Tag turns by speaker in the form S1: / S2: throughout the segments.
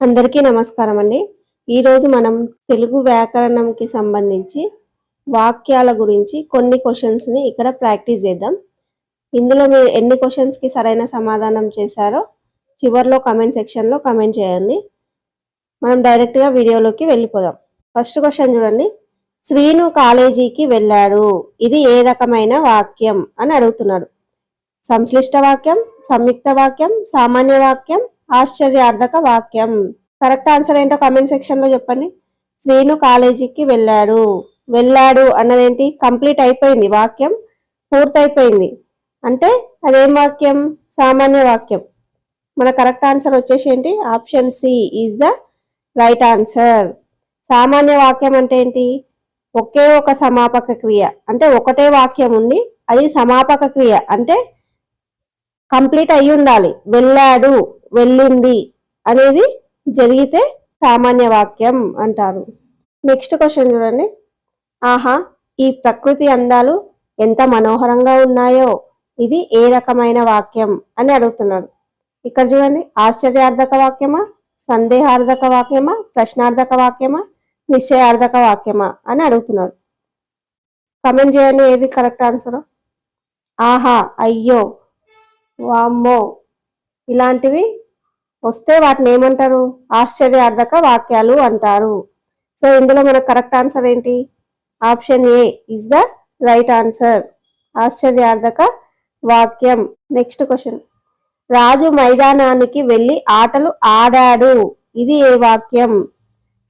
S1: అందరికీ నమస్కారం అండి. ఈరోజు మనం తెలుగు వ్యాకరణంకి సంబంధించి వాక్యాల గురించి కొన్ని క్వశ్చన్స్ని ఇక్కడ ప్రాక్టీస్ చేద్దాం. ఇందులో మీరు ఎన్ని క్వశ్చన్స్కి సరైన సమాధానం చేశారో చివరిలో కమెంట్ సెక్షన్లో కమెంట్ చేయండి. మనం డైరెక్ట్గా వీడియోలోకి వెళ్ళిపోదాం. ఫస్ట్ క్వశ్చన్ చూడండి. శ్రీను కాలేజీకి వెళ్ళాడు, ఇది ఏ రకమైన వాక్యం అని అడుగుతున్నాడు. సంశ్లిష్ట వాక్యం, సంయుక్త వాక్యం, సామాన్య వాక్యం, ఆశ్చర్యార్థక వాక్యం. కరెక్ట్ ఆన్సర్ ఏంటో కామెంట్ సెక్షన్ లో చెప్పండి. శ్రీను కాలేజీకి వెళ్ళాడు. వెళ్ళాడు అన్నదేంటి? కంప్లీట్ అయిపోయింది, వాక్యం పూర్తయిపోయింది. అంటే అదేం వాక్యం? సామాన్య వాక్యం. మన కరెక్ట్ ఆన్సర్ వచ్చేసి ఏంటి? Option C is the right answer. సామాన్య వాక్యం అంటే ఏంటి? ఒకే ఒక సమాపక క్రియ, అంటే ఒకటే వాక్యం ఉండి అది సమాపక క్రియ అంటే కంప్లీట్ అయి ఉండాలి. వెళ్ళాడు, వెళ్ళింది అనేది జరిగితే సామాన్య వాక్యం అంటారు. నెక్స్ట్ క్వశ్చన్ చూడండి. ఆహా, ఈ ప్రకృతి అందాలు ఎంత మనోహరంగా ఉన్నాయో, ఇది ఏ రకమైన వాక్యం అని అడుగుతున్నాడు. ఇక్కడ చూడండి, ఆశ్చర్యార్థక వాక్యమా, సందేహార్థక వాక్యమా, ప్రశ్నార్థక వాక్యమా, నిశ్చయార్థక వాక్యమా అని అడుగుతున్నాడు. కమెంట్ చేయండి ఏది కరెక్ట్ ఆన్సర్. ఆహా, అయ్యో, వామ్మో ఇలాంటివి వస్తే వాటిని ఏమంటారు? ఆశ్చర్యార్థక వాక్యాలు అంటారు. సో ఇందులో మన కరెక్ట్ ఆన్సర్ ఏంటి? Option A is the right answer, ఆశ్చర్యార్థక వాక్యం. Next question. రాజు మైదానానికి వెళ్ళి ఆటలు ఆడాడు, ఇది ఏ వాక్యం?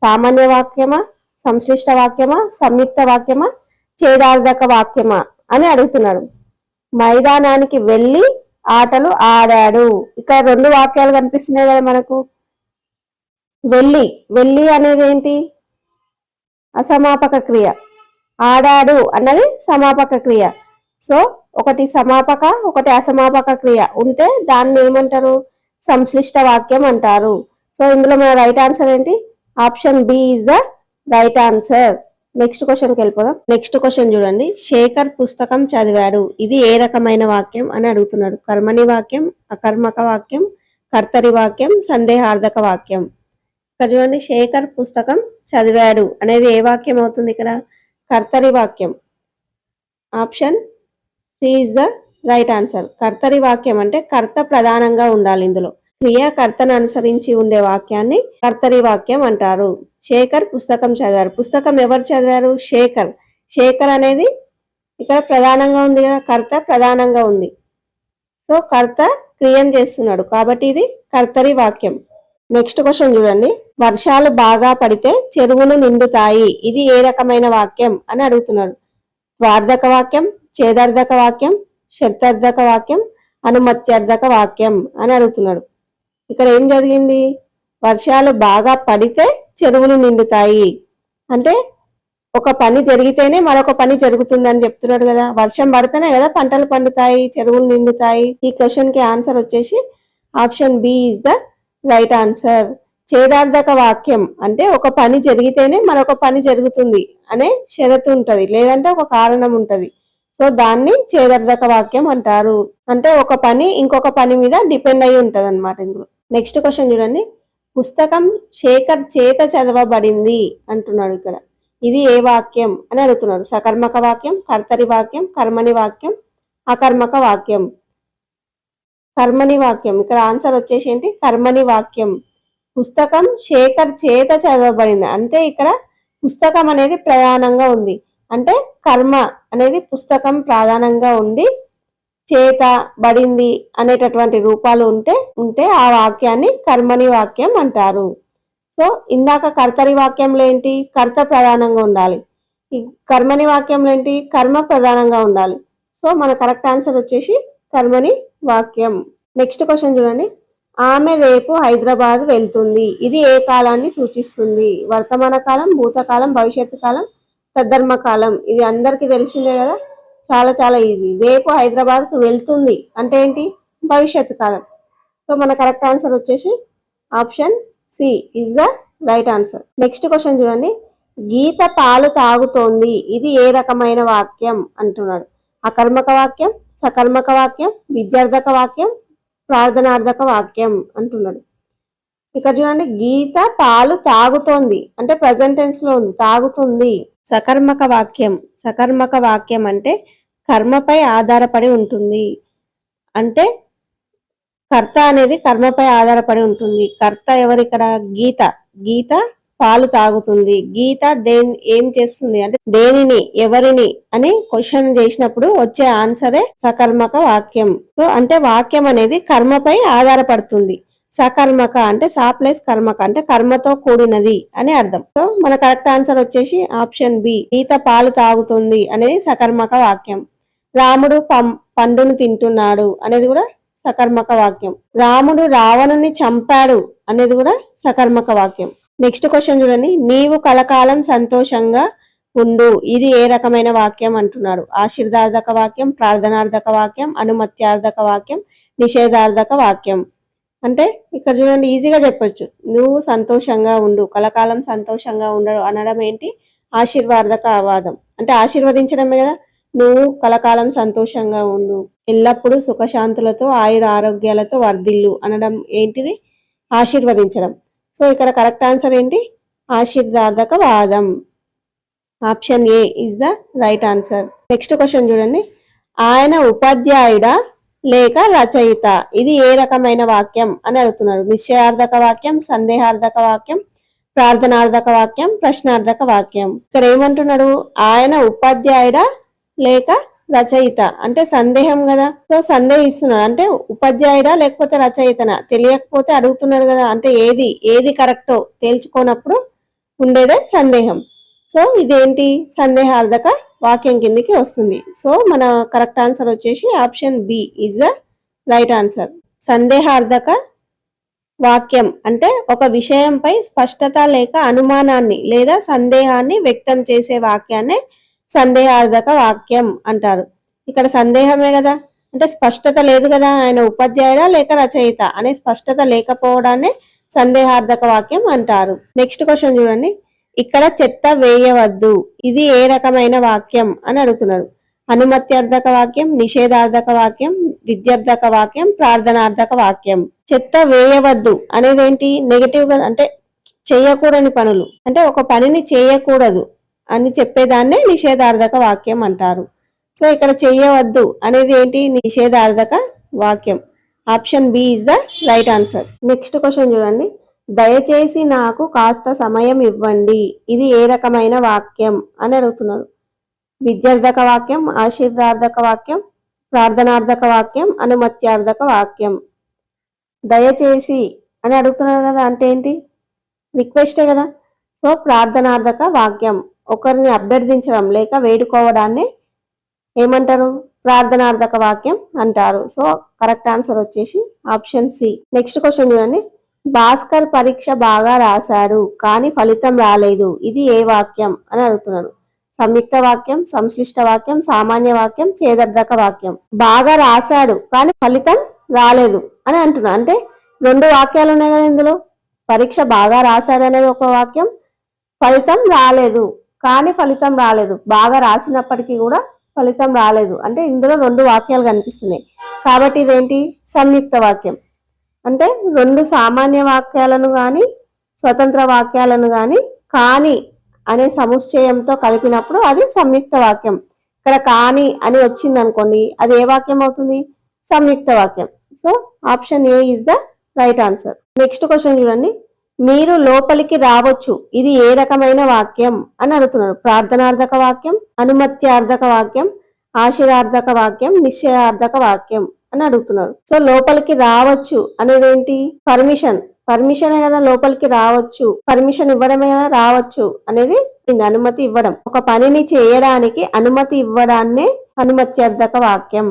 S1: సామాన్య వాక్యమా, సంశ్లిష్ట వాక్యమా, సంయుక్త వాక్యమా, ఛేదార్థక వాక్యమా అని అడుగుతున్నాడు. మైదానానికి వెళ్ళి ఆటలు ఆడాడు. ఇక్కడ రెండు వాక్యాలు కనిపిస్తున్నాయి కదా మనకు. వెళ్ళి, వెళ్ళి అనేది ఏంటి? అసమాపక క్రియ. ఆడాడు అన్నది సమాపక క్రియ. సో ఒకటి సమాపక, ఒకటి అసమాపక క్రియ ఉంటే దాన్ని ఏమంటారు? సంశ్లిష్ట వాక్యం అంటారు. సో ఇందులో మన రైట్ ఆన్సర్ ఏంటి? Option B is the right answer. Next క్వశ్చన్కి వెళ్ళిపోదాం. నెక్స్ట్ క్వశ్చన్ చూడండి. శేఖర్ పుస్తకం చదివాడు, ఇది ఏ రకమైన వాక్యం అని అడుగుతున్నాడు. కర్మని వాక్యం, అకర్మక వాక్యం, కర్తరి వాక్యం, సందేహార్థక వాక్యం. ఇక్కడ చూడండి, శేఖర్ పుస్తకం చదివాడు అనేది ఏ వాక్యం అవుతుంది? ఇక్కడ కర్తరి వాక్యం. Option C is the right answer. కర్తరి వాక్యం అంటే కర్త ప్రధానంగా ఉండాలి. ఇందులో క్రియాకర్తను అనుసరించి ఉండే వాక్యాన్ని కర్తరి వాక్యం అంటారు. శేఖర్ పుస్తకం చదివారు. పుస్తకం ఎవరు చదివారు? శేఖర్. శేఖర్ అనేది ఇక్కడ ప్రధానంగా ఉంది కదా, కర్త ప్రధానంగా ఉంది. సో కర్త క్రియను చేస్తున్నాడు కాబట్టి ఇది కర్తరి వాక్యం. నెక్స్ట్ క్వశ్చన్ చూడండి. వర్షాలు బాగా పడితే చెరువులు నిండుతాయి, ఇది ఏ రకమైన వాక్యం అని అడుగుతున్నాడు. వార్ధక వాక్యం, ఛేదార్థక వాక్యం, షర్థార్థక వాక్యం, అనుమత్యార్థక వాక్యం అని అడుగుతున్నాడు. ఇక్కడ ఏం జరిగింది? వర్షాలు బాగా పడితే చెరువులు నిండుతాయి అంటే ఒక పని జరిగితేనే మరొక పని జరుగుతుందని చెప్తున్నాడు కదా. వర్షం పడితేనే కదా పంటలు పండుతాయి, చెరువులు నిండుతాయి. ఈ క్వశ్చన్ కి ఆన్సర్ వచ్చేసి option B is the right answer. ఛేదార్థక వాక్యం అంటే ఒక పని జరిగితేనే మరొక పని జరుగుతుంది అనే షరతు ఉంటది, లేదంటే ఒక కారణం ఉంటది. సో దాన్ని ఛేదార్థక వాక్యం అంటారు. అంటే ఒక పని ఇంకొక పని మీద డిపెండ్ అయి ఉంటది అనమాట ఇందులో. నెక్స్ట్ క్వశ్చన్ చూడండి. పుస్తకం శేఖర్ చేత చదవబడింది అంటున్నాడు ఇక్కడ, ఇది ఏ వాక్యం అని అడుగుతున్నాడు. సకర్మక వాక్యం, కర్తరి వాక్యం, కర్మని వాక్యం, అకర్మక వాక్యం. కర్మని వాక్యం. ఇక్కడ ఆన్సర్ వచ్చేసి ఏంటి? కర్మని వాక్యం. పుస్తకం శేఖర్ చేత చదవబడింది అంటే ఇక్కడ పుస్తకం అనేది ప్రధానంగా ఉంది. అంటే కర్మ అనేది పుస్తకం ప్రధానంగా ఉండి చేత, బడింది అనేటటువంటి రూపాలు ఉంటే ఆ వాక్యాన్ని కర్మని వాక్యం అంటారు. సో ఇందాక కర్తరి వాక్యంలో ఏంటి? కర్త ప్రధానంగా ఉండాలి. ఈ కర్మని వాక్యంలో ఏంటి? కర్మ ప్రధానంగా ఉండాలి. సో మన కరెక్ట్ ఆన్సర్ వచ్చేసి కర్మని వాక్యం. నెక్స్ట్ క్వశ్చన్ చూడండి. ఆమె రేపు హైదరాబాద్ వెళ్తుంది, ఇది ఏ కాలాన్ని సూచిస్తుంది? వర్తమాన కాలం, భూతకాలం, భవిష్యత్తు కాలం, తద్ధర్మ కాలం. ఇది అందరికీ తెలిసిందే కదా, చాలా చాలా ఈజీ. రేపు హైదరాబాద్కు వెళ్తుంది అంటే ఏంటి? భవిష్యత్తు కాలం. సో మన కరెక్ట్ ఆన్సర్ వచ్చేసి option C is the right answer. Next question చూడండి. గీత పాలు తాగుతోంది, ఇది ఏ రకమైన వాక్యం అంటున్నాడు. అకర్మక వాక్యం, సకర్మక వాక్యం, విద్యార్థక వాక్యం, ప్రార్థనార్థక వాక్యం అంటున్నాడు. ఇక్కడ చూడండి, గీత పాలు తాగుతోంది అంటే ప్రజెంట్ టెన్స్ లో ఉంది, తాగుతుంది. సకర్మక వాక్యం. సకర్మక వాక్యం అంటే కర్మపై ఆధారపడి ఉంటుంది. అంటే కర్త అనేది కర్మపై ఆధారపడి ఉంటుంది. కర్త ఎవరు ఇక్కడ? గీత. గీత పాలు తాగుతుంది. గీత ఏం చేస్తుంది అంటే దేనిని, ఎవరిని అని క్వశ్చన్ చేసినప్పుడు వచ్చే ఆన్సరే సకర్మక వాక్యం. సో అంటే వాక్యం అనేది కర్మపై ఆధారపడుతుంది. సకర్మక అంటే సా ప్లస్ కర్మక అంటే కర్మతో కూడినది అని అర్థం. సో మన కరెక్ట్ ఆన్సర్ వచ్చేసి ఆప్షన్ బి, గీత పాలు తాగుతుంది అనేది సకర్మక వాక్యం. రాముడు పండును తింటున్నాడు అనేది కూడా సకర్మక వాక్యం. రాముడు రావణుని చంపాడు అనేది కూడా సకర్మక వాక్యం. నెక్స్ట్ క్వశ్చన్ చూడండి, నీవు కలకాలం సంతోషంగా ఉండు. ఇది ఏ రకమైన వాక్యం అంటున్నాడు? ఆశీర్వాదక వాక్యం, ప్రార్థనార్థక వాక్యం, అనుమత్యార్థక వాక్యం, నిషేధార్థక వాక్యం. అంటే ఇక్కడ చూడండి, ఈజీగా చెప్పొచ్చు. నువ్వు సంతోషంగా ఉండు, కలకాలం సంతోషంగా ఉండడు అనడం ఏంటి? ఆశీర్వాదక వాదం అంటే ఆశీర్వదించడమే కదా. నువ్వు కలకాలం సంతోషంగా ఉండు, ఎల్లప్పుడూ సుఖశాంతులతో ఆయుర ఆరోగ్యాలతో వర్ధిల్లు అనడం ఏంటిది? ఆశీర్వదించడం. సో ఇక్కడ కరెక్ట్ ఆన్సర్ ఏంటి? ఆశీర్వాదక వాదం. Option A is the right answer. Next question చూడండి, ఆయన ఉపాధ్యాయుడా లేక రచయిత? ఇది ఏ రకమైన వాక్యం అని అడుగుతున్నారు? నిశ్చయార్థక వాక్యం, సందేహార్థక వాక్యం, ప్రార్థనార్థక వాక్యం, ప్రశ్నార్థక వాక్యం. ఇక్కడ ఏమంటున్నాడు? ఆయన ఉపాధ్యాయుడా లేక రచయిత అంటే సందేహం కదా. సో సందేహిస్తున్నాడు అంటే ఉపాధ్యాయుడా లేకపోతే రచయితనా తెలియకపోతే అడుగుతున్నాడు కదా. అంటే ఏది కరెక్టో తేల్చుకోనప్పుడు ఉండేదే సందేహం. సో ఇదేంటి? సందేహార్థక వాక్యం కిందికి వస్తుంది. సో మన కరెక్ట్ ఆన్సర్ వచ్చేసి option B is the right answer. సందేహార్థక వాక్యం అంటే ఒక విషయంపై స్పష్టత లేక అనుమానాన్ని లేదా సందేహాన్ని వ్యక్తం చేసే వాక్యాన్ని సందేహార్థక వాక్యం అంటారు. ఇక్కడ సందేహమే కదా, అంటే స్పష్టత లేదు కదా, ఆయన ఉపాధ్యాయుడా లేక రచయిత అనే స్పష్టత లేకపోవడాన్ని సందేహార్థక వాక్యం అంటారు. నెక్స్ట్ క్వశ్చన్ చూడండి, ఇక్కడ చెత్త వేయవద్దు. ఇది ఏ రకమైన వాక్యం అని అడుగుతున్నాడు? అనుమత్యార్థక వాక్యం, నిషేధార్థక వాక్యం, విద్యార్థక వాక్యం, ప్రార్థనార్థక వాక్యం. చెత్త వేయవద్దు అనేది ఏంటి? నెగటివ్ గా అంటే చేయకూడని పనులు, అంటే ఒక పనిని చేయకూడదు అని చెప్పేదాన్నే నిషేధార్థక వాక్యం అంటారు. సో ఇక్కడ చేయవద్దు అనేది ఏంటి? నిషేధార్థక వాక్యం. Option B is the right answer. Next question చూడండి, దయచేసి నాకు కాస్త సమయం ఇవ్వండి. ఇది ఏ రకమైన వాక్యం అని అడుగుతున్నారు? విద్యార్థక వాక్యం, ఆశీర్వాదక వాక్యం, ప్రార్థనార్థక వాక్యం, అనుమత్యార్థక వాక్యం. దయచేసి అని అడుగుతున్నారు కదా, అంటే ఏంటి? రిక్వెస్టే కదా. సో ప్రార్థనార్థక వాక్యం. ఒకరిని అభ్యర్థించడం లేక వేడుకోవడాన్ని ఏమంటారు? ప్రార్థనార్థక వాక్యం అంటారు. సో కరెక్ట్ ఆన్సర్ వచ్చేసి ఆప్షన్ సి. నెక్స్ట్ క్వశ్చన్ చూడండి, భాస్కర్ పరీక్ష బాగా రాశాడు కానీ ఫలితం రాలేదు. ఇది ఏ వాక్యం అని అడుగుతున్నాను? సంయుక్త వాక్యం, సంశ్లిష్ట వాక్యం, సామాన్య వాక్యం, ఛేదర్థక వాక్యం. బాగా రాశాడు కానీ ఫలితం రాలేదు అని అంటున్నా. అంటే రెండు వాక్యాలు ఉన్నాయి కదా ఇందులో. పరీక్ష బాగా రాశాడు అనేది ఒక వాక్యం, ఫలితం రాలేదు కానీ ఫలితం రాలేదు, బాగా రాసినప్పటికీ కూడా ఫలితం రాలేదు అంటే ఇందులో రెండు వాక్యాలు కనిపిస్తున్నాయి. కాబట్టి ఇదేంటి? సంయుక్త వాక్యం. అంటే రెండు సామాన్య వాక్యాలను కానీ స్వతంత్ర వాక్యాలను కానీ అనే సముచ్చయంతో కలిపినప్పుడు అది సంయుక్త వాక్యం. ఇక్కడ కానీ అని వచ్చింది అనుకోండి, అది ఏ వాక్యం అవుతుంది? సంయుక్త వాక్యం. So option A is the right answer. Next question చూడండి, మీరు లోపలికి రావచ్చు. ఇది ఏ రకమైన వాక్యం అని అడుగుతున్నారు? ప్రార్థనార్థక వాక్యం, అనుమత్యార్థక వాక్యం, ఆశీర్వాదక వాక్యం, నిశ్చయార్థక వాక్యం అని అడుగుతున్నారు. సో లోపలికి రావచ్చు అనేది ఏంటి? పర్మిషనే కదా లోపలికి రావచ్చు, పర్మిషన్ ఇవ్వడమే కదా రావచ్చు అనేది అనుమతి ఇవ్వడం. ఒక పనిని చేయడానికి అనుమతి ఇవ్వడాన్నే అనుమత్యార్థక వాక్యం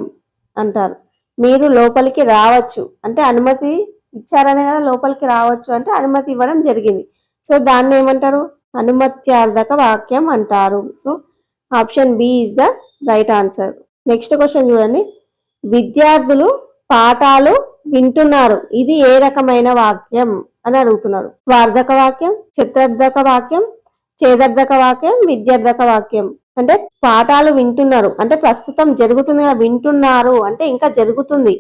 S1: అంటారు. మీరు లోపలికి రావచ్చు అంటే అనుమతి ఇచ్చారనే కదా లోపలికి రావచ్చు, అంటే అనుమతి ఇవ్వడం జరిగింది. సో దాన్ని ఏమంటారు? అనుమత్యార్థక వాక్యం అంటారు. So option B is the right answer. Next question చూడండి, విద్యార్థులు పాఠాలు వింటున్నారు. ఇది ఏ రకమైన వాక్యం అని అడుగుతున్నారు? స్వార్థక వాక్యం, చిత్రార్థక వాక్యం, ఛేదార్థక వాక్యం, విద్యార్థక వాక్యం. అంటే పాఠాలు వింటున్నారు అంటే ప్రస్తుతం జరుగుతుందిగా, వింటున్నారు అంటే ఇంకా జరుగుతుంది.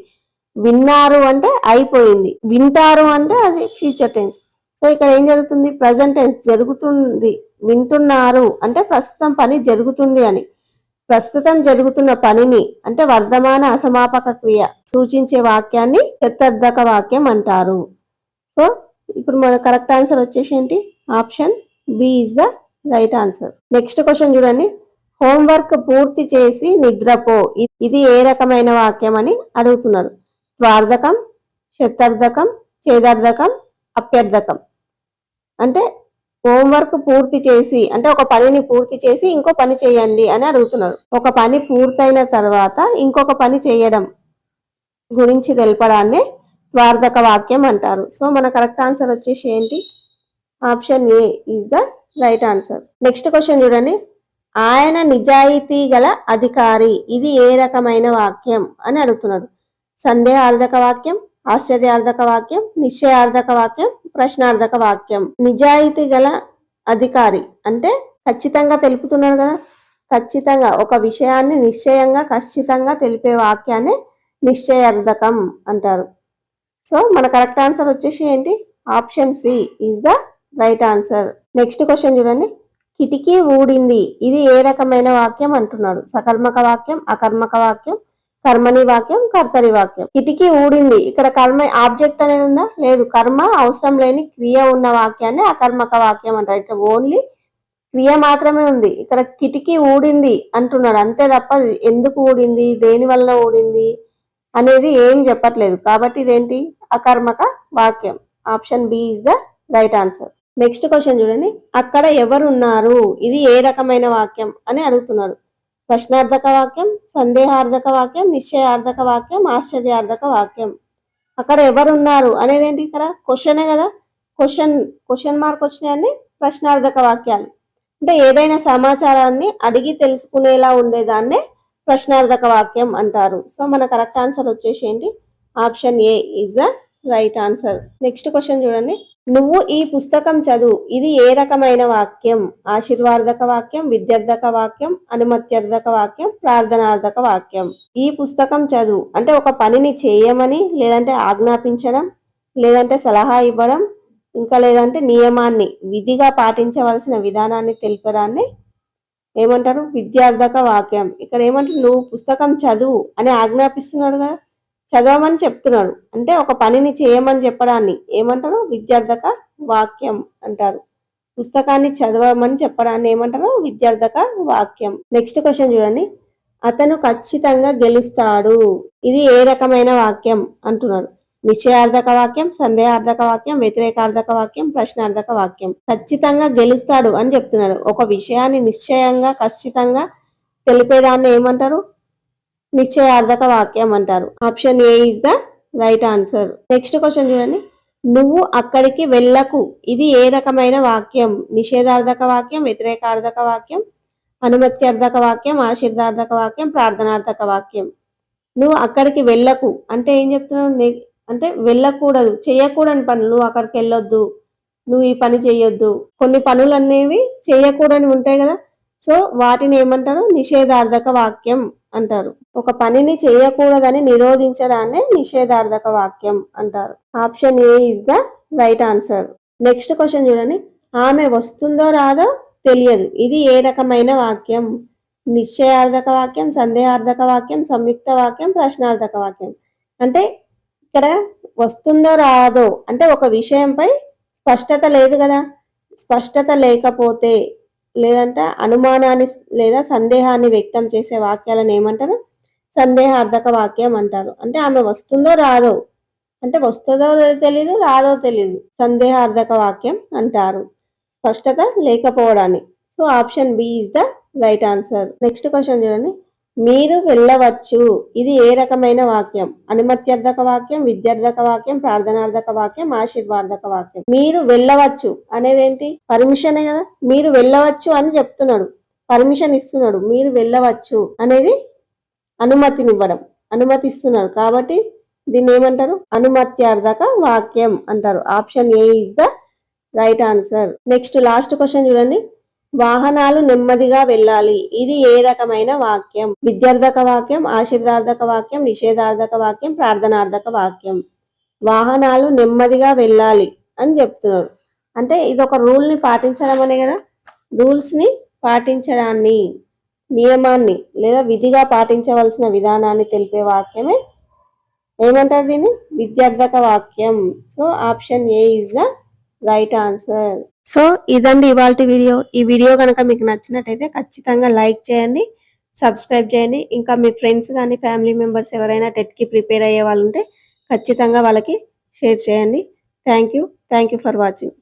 S1: విన్నారు అంటే అయిపోయింది, వింటారు అంటే అది ఫ్యూచర్ టెన్స్. సో ఇక్కడ ఏం జరుగుతుంది, ప్రజెంట్ టెన్స్ జరుగుతుంది, వింటున్నారు అంటే ప్రస్తుతం పని జరుగుతుంది అని. ప్రస్తుతం జరుగుతున్న పనిని అంటే వర్ధమాన అసమాపక క్రియ సూచించే వాక్యాన్ని చతుర్థక వాక్యం అంటారు. సో ఇప్పుడు మన కరెక్ట్ ఆన్సర్ వచ్చేసి ఏంటి, option B is the right answer. Next question చూడండి, హోంవర్క్ పూర్తి చేసి నిద్రపో, ఇది ఏ రకమైన వాక్యం అని అడుగుతున్నారు. స్వార్థకం, శతార్థకం, చేదార్థకం, అప్యర్థకం. అంటే హోంవర్క్ పూర్తి చేసి అంటే ఒక పనిని పూర్తి చేసి ఇంకో పని చేయండి అని అడుగుతున్నారు. ఒక పని పూర్తయిన తర్వాత ఇంకొక పని చేయడం గురించి తెలపడాన్ని స్వార్థక వాక్యం అంటారు. సో మన కరెక్ట్ ఆన్సర్ వచ్చేసి ఏంటి, option A is the right answer. Next question చూడండి, ఆయన నిజాయితీ గల అధికారి, ఇది ఏ రకమైన వాక్యం అని అడుగుతున్నాడు. సందేహార్థక వాక్యం, ఆశ్చర్యార్థక వాక్యం, నిశ్చయార్థక వాక్యం, ప్రశ్నార్థక వాక్యం. నిజాయితీ గల అధికారి అంటే ఖచ్చితంగా తెలుపుతున్నాడు కదా, ఖచ్చితంగా ఒక విషయాన్ని నిశ్చయంగా ఖచ్చితంగా తెలిపే వాక్యాన్ని నిశ్చయార్థకం అంటారు. సో మన కరెక్ట్ ఆన్సర్ వచ్చేసి ఏంటి, option C is the right answer. Next question చూడండి, కిటికీ ఊడింది, ఇది ఏ రకమైన వాక్యం అంటున్నాడు. సకర్మక వాక్యం, అకర్మక వాక్యం, కర్మని వాక్యం, కర్తరి వాక్యం. కిటికీ ఊడింది, ఇక్కడ కర్మ ఆబ్జెక్ట్ అనేది ఉందా, లేదు, కర్మ అవసరం లేని క్రియ ఉన్న వాక్యాన్ని అకర్మక వాక్యం అంటారు. ఇట్లా ఓన్లీ క్రియ మాత్రమే ఉంది, ఇక్కడ కిటికీ ఊడింది అంటున్నాడు అంతే తప్ప ఎందుకు ఊడింది, దేని వల్ల ఊడింది అనేది ఏం చెప్పట్లేదు. కాబట్టి ఇదేంటి, అకర్మక వాక్యం. Option B is the right answer. Next question చూడండి, అక్కడ ఎవరున్నారు, ఇది ఏ రకమైన వాక్యం అని అడుగుతున్నాడు. ప్రశ్నార్థక వాక్యం, సందేహార్థక వాక్యం, నిశ్చయార్థక వాక్యం, ఆశ్చర్యార్థక వాక్యం. అక్కడ ఎవరున్నారు అనేది ఏంటి, ఇక్కడ క్వశ్చనే కదా, క్వశ్చన్ మార్క్ వచ్చినాయని ప్రశ్నార్థక వాక్యాలు. అంటే ఏదైనా సమాచారాన్ని అడిగి తెలుసుకునేలా ఉండేదాన్నే ప్రశ్నార్థక వాక్యం అంటారు. సో మన కరెక్ట్ ఆన్సర్ వచ్చేసి ఏంటి, option A is the right answer. Next question చూడండి, నువ్వు ఈ పుస్తకం చదువు, ఇది ఏ రకమైన వాక్యం. ఆశీర్వాదక వాక్యం, విద్యార్థక వాక్యం, అనుమత్యర్థక వాక్యం, ప్రార్థనార్థక వాక్యం. ఈ పుస్తకం చదువు అంటే ఒక పనిని చేయమని, లేదంటే ఆజ్ఞాపించడం, లేదంటే సలహా ఇవ్వడం, ఇంకా లేదంటే నియమాన్ని విధిగా పాటించవలసిన విధానాన్ని తెలిపడాన్ని ఏమంటారు, విద్యార్థక వాక్యం. ఇక్కడ ఏమంటారు, నువ్వు పుస్తకం చదువు అని ఆజ్ఞాపిస్తున్నాడు కదా, చదవమని చెప్తున్నాడు అంటే ఒక పనిని చేయమని చెప్పడాన్ని ఏమంటారు, విద్యార్థక వాక్యం అంటారు. పుస్తకాన్ని చదవమని చెప్పడాన్ని ఏమంటారు, విద్యార్థక వాక్యం. నెక్స్ట్ క్వశ్చన్ చూడండి, అతను ఖచ్చితంగా గెలుస్తాడు, ఇది ఏ రకమైన వాక్యం అంటున్నాడు. నిశ్చయార్థక వాక్యం, సందేహార్థక వాక్యం, వ్యతిరేకార్థక వాక్యం, ప్రశ్నార్థక వాక్యం. ఖచ్చితంగా గెలుస్తాడు అని చెప్తున్నాడు, ఒక విషయాన్ని నిశ్చయంగా ఖచ్చితంగా తెలిపేదాన్ని ఏమంటారు, నిశ్చయార్థక వాక్యం అంటారు. Option A is the right answer. Next question చూడండి, నువ్వు అక్కడికి వెళ్ళకు, ఇది ఏ రకమైన వాక్యం. నిషేధార్థక వాక్యం, వ్యతిరేకార్థక వాక్యం, అనుమత్యర్థక వాక్యం, ఆశీర్వాదార్థక వాక్యం, ప్రార్థనార్థక వాక్యం. నువ్వు అక్కడికి వెళ్ళకు అంటే ఏం చెప్తున్నావు, అంటే వెళ్ళకూడదు, చేయకూడని పనులు, నువ్వు అక్కడికి వెళ్ళొద్దు, నువ్వు ఈ పని చేయొద్దు, కొన్ని పనులు అనేవి చేయకూడని ఉంటాయి కదా, సో వాటిని ఏమంటారు, నిషేధార్థక వాక్యం అంటారు. ఒక పనిని చేయకూడదని నిరోధించడాన్ని నిషేధార్థక వాక్యం అంటారు. Option A is the right answer. Next question చూడండి, ఆమె వస్తుందో రాదో తెలియదు, ఇది ఏ రకమైన వాక్యం. నిశ్చయార్థక వాక్యం, సందేహార్థక వాక్యం, సంయుక్త వాక్యం, ప్రశ్నార్థక వాక్యం. అంటే ఇక్కడ వస్తుందో రాదో అంటే ఒక విషయంపై స్పష్టత లేదు కదా, స్పష్టత లేకపోతే లేదంటే అనుమానాన్ని లేదా సందేహాన్ని వ్యక్తం చేసే వాక్యాలను ఏమంటారు, సందేహార్థక వాక్యం అంటారు. అంటే ఆమె వస్తుందో రాదో అంటే వస్తుందో తెలీదు, రాదో తెలీదు, సందేహార్థక వాక్యం అంటారు, స్పష్టత లేకపోవడాన్ని. So option B is the right answer. Next question చూడండి, మీరు వెళ్ళవచ్చు, ఇది ఏ రకమైన వాక్యం. అనుమత్యర్థక వాక్యం, విద్యార్థక వాక్యం, ప్రార్థనార్థక వాక్యం, ఆశీర్వాదక వాక్యం. మీరు వెళ్ళవచ్చు అనేది ఏంటి, పర్మిషనే కదా, మీరు వెళ్ళవచ్చు అని చెప్తున్నాడు, పర్మిషన్ ఇస్తున్నాడు. మీరు వెళ్ళవచ్చు అనేది అనుమతినివ్వడం, అనుమతి ఇస్తున్నాడు, కాబట్టి దీన్ని ఏమంటారు, అనుమత్యార్థక వాక్యం అంటారు. Option A is the right answer. Next last question చూడండి, వాహనాలు నెమ్మదిగా వెళ్ళాలి. ఇది ఏ రకమైన వాక్యం? విద్యార్థక వాక్యం, ఆశీర్వాదక వాక్యం, నిషేధార్థక వాక్యం, ప్రార్థనార్థక వాక్యం. వాహనాలు నెమ్మదిగా వెళ్ళాలి అని చెప్తున్నాడు. అంటే ఇది ఒక రూల్ని పాటించడం అనే కదా. రూల్స్ని పాటించడాన్ని, నియమాన్ని లేదా విధిగా పాటించవలసిన విధానాన్ని తెలిపే వాక్యమే ఏమంటారు దీన్ని? విద్యార్థక వాక్యం. So option A is the right answer. So ఇదండి ఇవాల్టి వీడియో. ఈ వీడియో కనుక మీకు నచ్చినట్టయితే ఖచ్చితంగా లైక్ చేయండి, సబ్స్క్రైబ్ చేయండి. ఇంకా మీ ఫ్రెండ్స్ కానీ ఫ్యామిలీ మెంబర్స్ ఎవరైనా టెట్కి ప్రిపేర్ అయ్యే వాళ్ళు ఉంటే ఖచ్చితంగా వాళ్ళకి షేర్ చేయండి. Thank you for watching.